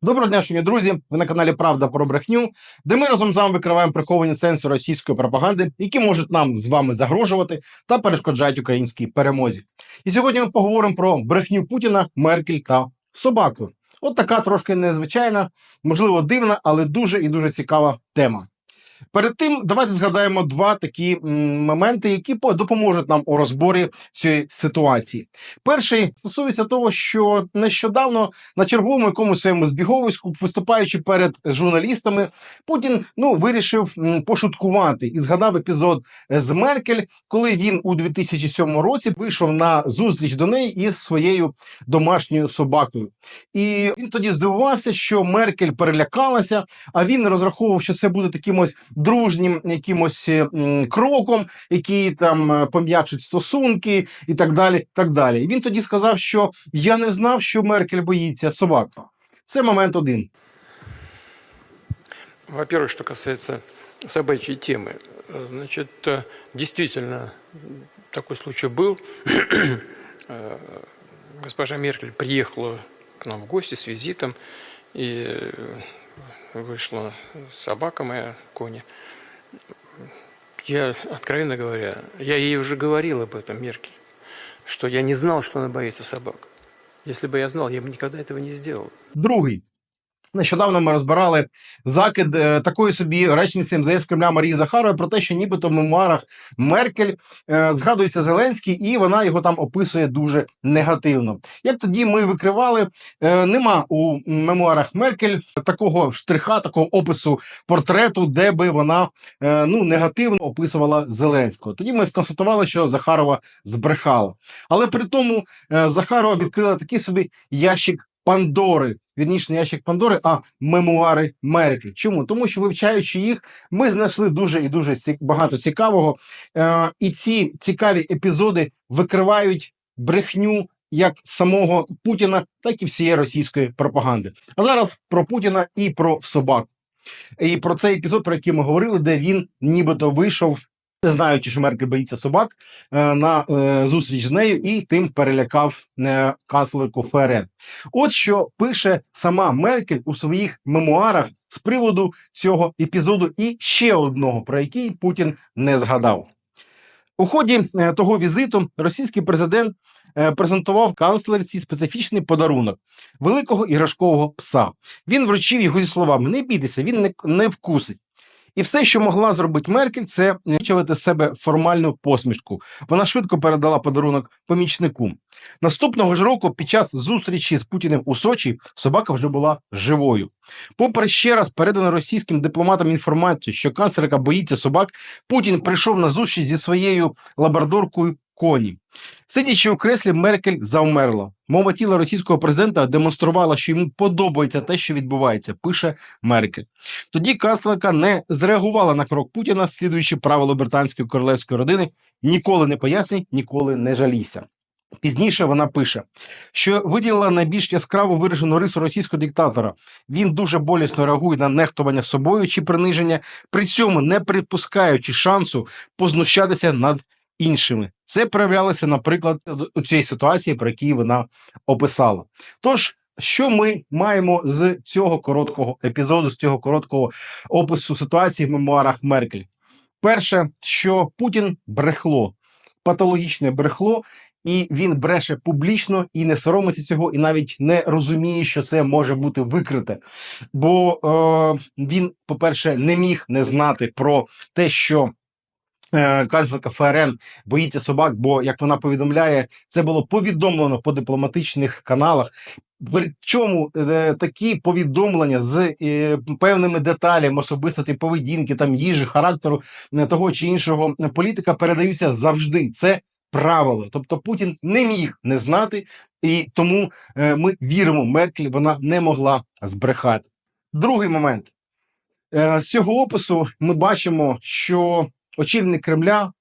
Доброго дня, шановні друзі! Ви на каналі Правда про брехню, де ми разом з вами викриваємо приховані сенси російської пропаганди, які можуть нам з вами загрожувати та перешкоджають українській перемозі. І сьогодні ми поговоримо про брехню Путіна, Меркель та собаку. От така трошки незвичайна, можливо, дивна, але дуже і дуже цікава тема. Перед тим, давайте згадаємо два такі моменти, які допоможуть нам у розборі цієї ситуації. Перший стосується того, що нещодавно на черговому якомусь своєму збіговиську, виступаючи перед журналістами, Путін вирішив пошуткувати і згадав епізод з Меркель, коли він у 2007 році вийшов на зустріч до неї із своєю домашньою собакою. І він тоді здивувався, що Меркель перелякалася, а він розраховував, що це буде таким ось дружнім якимось кроком, який там пом'якшить стосунки і так далі, так далі. І він тоді сказав, що я не знав, що Меркель боїться собак. Це момент один. Во-первых, что касается собачьей темы. Значит, действительно, такой случай был. Госпожа Меркель приехала к нам в гости с визитом, и вышла собака моя, Коня. Я, откровенно говоря, я ей уже говорил об этом, Меркель, что я не знал, что она боится собак. Если бы я знал, я бы никогда этого не сделал. Другий. Нещодавно ми розбирали закид такої собі речниці МЗС Кремля Марії Захарової про те, що нібито в мемуарах Меркель згадується Зеленський, і вона його там описує дуже негативно. Як тоді ми викривали, нема у мемуарах Меркель такого штриха, такого опису портрету, де би вона негативно описувала Зеленського. Тоді ми сконстатували, що Захарова збрехала. Але при тому Захарова відкрила такий собі ящик Пандори. Вірніше, не ящик Пандори, а мемуари Меркель. Чому? Тому що, вивчаючи їх, ми знайшли дуже і дуже багато цікавого. І ці цікаві епізоди викривають брехню як самого Путіна, так і всієї російської пропаганди. А зараз про Путіна і про собак. І про цей епізод, про який ми говорили, де він нібито вийшов, не знаючи, що Меркель боїться собак, на зустріч з нею і тим перелякав канцлерку ФРН. От що пише сама Меркель у своїх мемуарах з приводу цього епізоду і ще одного, про який Путін не згадав. У ході того візиту російський президент презентував канцлерці специфічний подарунок – великого іграшкового пса. Він вручив його зі словами «Не бійтеся, він не вкусить». І все, що могла зробити Меркель, це вичавити з себе формальну посмішку. Вона швидко передала подарунок помічнику. Наступного ж року, під час зустрічі з Путіним у Сочі, собака вже була живою. Попри ще раз передану російським дипломатам інформацію, що канцлерка боїться собак, Путін прийшов на зустріч зі своєю лабрадоркою Коні. Сидячи у креслі, Меркель завмерла. Мова тіла російського президента демонструвала, що йому подобається те, що відбувається, пише Меркель. Тоді канцлерка не зреагувала на крок Путіна, слідуючи правилу британської королевської родини «ніколи не пояснюй, ніколи не жалійся». Пізніше вона пише, що виділила найбільш яскраво виражену рису російського диктатора. Він дуже болісно реагує на нехтування собою чи приниження, при цьому не припускаючи шансу познущатися над іншими. Це проявлялося, наприклад, у цій ситуації, про яку вона описала. Тож, що ми маємо з цього короткого епізоду, з цього короткого опису ситуації в мемуарах Меркель? Перше, що Путін брехло, патологічне брехло, і він бреше публічно і не соромиться цього, і навіть не розуміє, що це може бути викрите. Бо він, по-перше, не міг не знати про те, що канцлерка ФРН боїться собак, бо, як вона повідомляє, це було повідомлено по дипломатичних каналах. Причому такі повідомлення з певними деталями особистої поведінки, там їжі, характеру того чи іншого політика передаються завжди. Це правило. Тобто Путін не міг не знати, і тому ми віримо Меркель, вона не могла збрехати. Другий момент. З цього опису ми бачимо, що очільник Кремля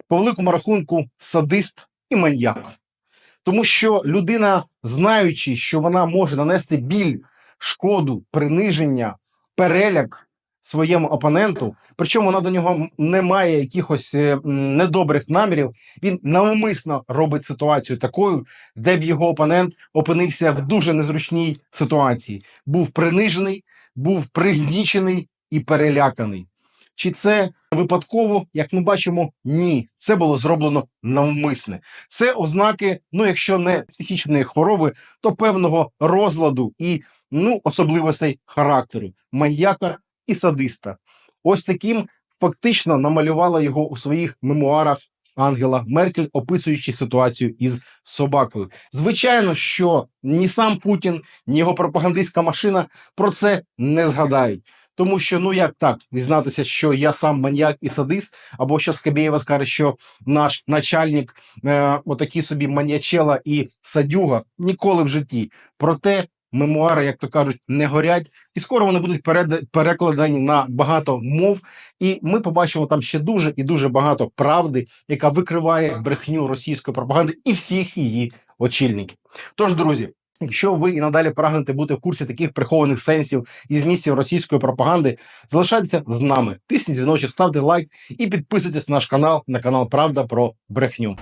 по великому рахунку садист і маньяк. Тому що людина, знаючи, що вона може нанести біль, шкоду, приниження, переляк своєму опоненту, причому вона до нього не має якихось недобрих намірів, він навмисно робить ситуацію такою, де б його опонент опинився в дуже незручній ситуації. Був принижений, був пригнічений і переляканий. Чи це випадково, як ми бачимо? Ні. Це було зроблено навмисне. Це ознаки, ну, якщо не психічної хвороби, то певного розладу і, ну, особливостей характеру маньяка і садиста. Ось таким фактично намалювала його у своїх мемуарах Ангела Меркель, описуючи ситуацію із собакою. Звичайно, що ні сам Путін, ні його пропагандистська машина про це не згадають. Тому що, ну як так, дізнатися, що я сам маньяк і садист, або що Скабєєва скаже, що наш начальник отакий собі маньячела і садюга, ніколи в житті. Проте мемуари, як то кажуть, не горять, і скоро вони будуть перекладені на багато мов, і ми побачимо там ще дуже і дуже багато правди, яка викриває брехню російської пропаганди і всіх її очільників. Тож, друзі, якщо ви і надалі прагнете бути в курсі таких прихованих сенсів і змістів російської пропаганди, залишайтеся з нами, тисніть дзвіночок, ставте лайк і підписуйтесь на наш канал, на канал Правда про брехню.